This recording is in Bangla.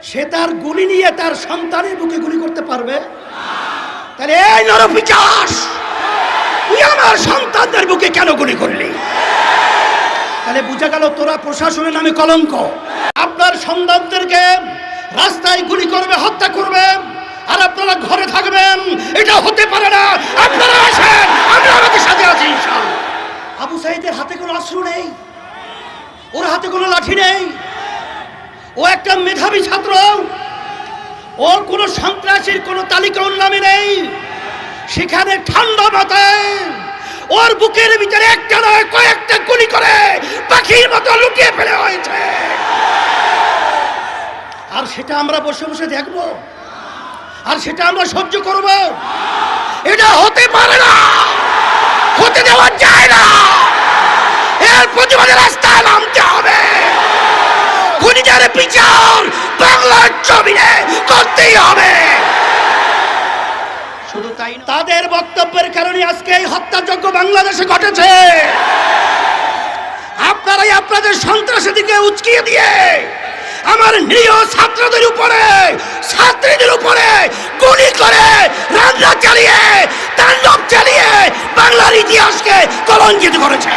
সে তার গুলি নিয়ে তার সন্তানের বুকে গুলি করতে পারবে? তাহলে এই নরপিশাচ, তুই আমার সন্তানদের বুকে কেন গুলি করলি? তাহলে বুঝা গেল তোরা প্রশাসনের নামে কলঙ্ক। আপনার সন্তানদেরকে রাস্তায় গুলি করবে, হত্যা করবে, আর আপনারা ঘরে থাকবেন। এটা হতে পারে না। আপনারা আসেন, আমরা আমাদের সাথে আছি ইনশাআল্লাহ। আবু সাঈদের হাতে কোনো অস্ত্র নেই, ওর হাতে কোনো লাঠি নেই। ও একটা মেধাবী ছাত্র, ওর কোনো সন্ত্রাসীর কোনো তালিকা ওর নামে নেই। সেখানে ঠান্ডা মাথায় ওর বুকের ভিতরে একটা নয় কয়েকটা গুলি করে পাখির মতো লুকিয়ে ফেলে হয়েছে। আর সেটা আমরা বসে বসে দেখব, আর সেটা আমরা সহ্য করব? এটা হতে পারে না, হতে দেওয়া যায় না। এর প্রতিবাদে রাস্তায় নামতে হবে। খুনিদের বিচার বাংলার জমিনে করতেই হবে। শুধু তাই না, তাদের বক্তব্যের কারণে আজকে এই হত্যাযজ্ঞ বাংলাদেশে ঘটেছে। আপনারাই আপনাদের সন্ত্রাসীদেরকে উস্কিয়ে দিয়ে আমার নিরীহ ছাত্রদের উপরে, ছাত্রীদের উপরে গুলি করে, রান্না চালিয়ে, তাণ্ডব চালিয়ে বাংলার ইতিহাসকে কলঙ্কিত করেছে।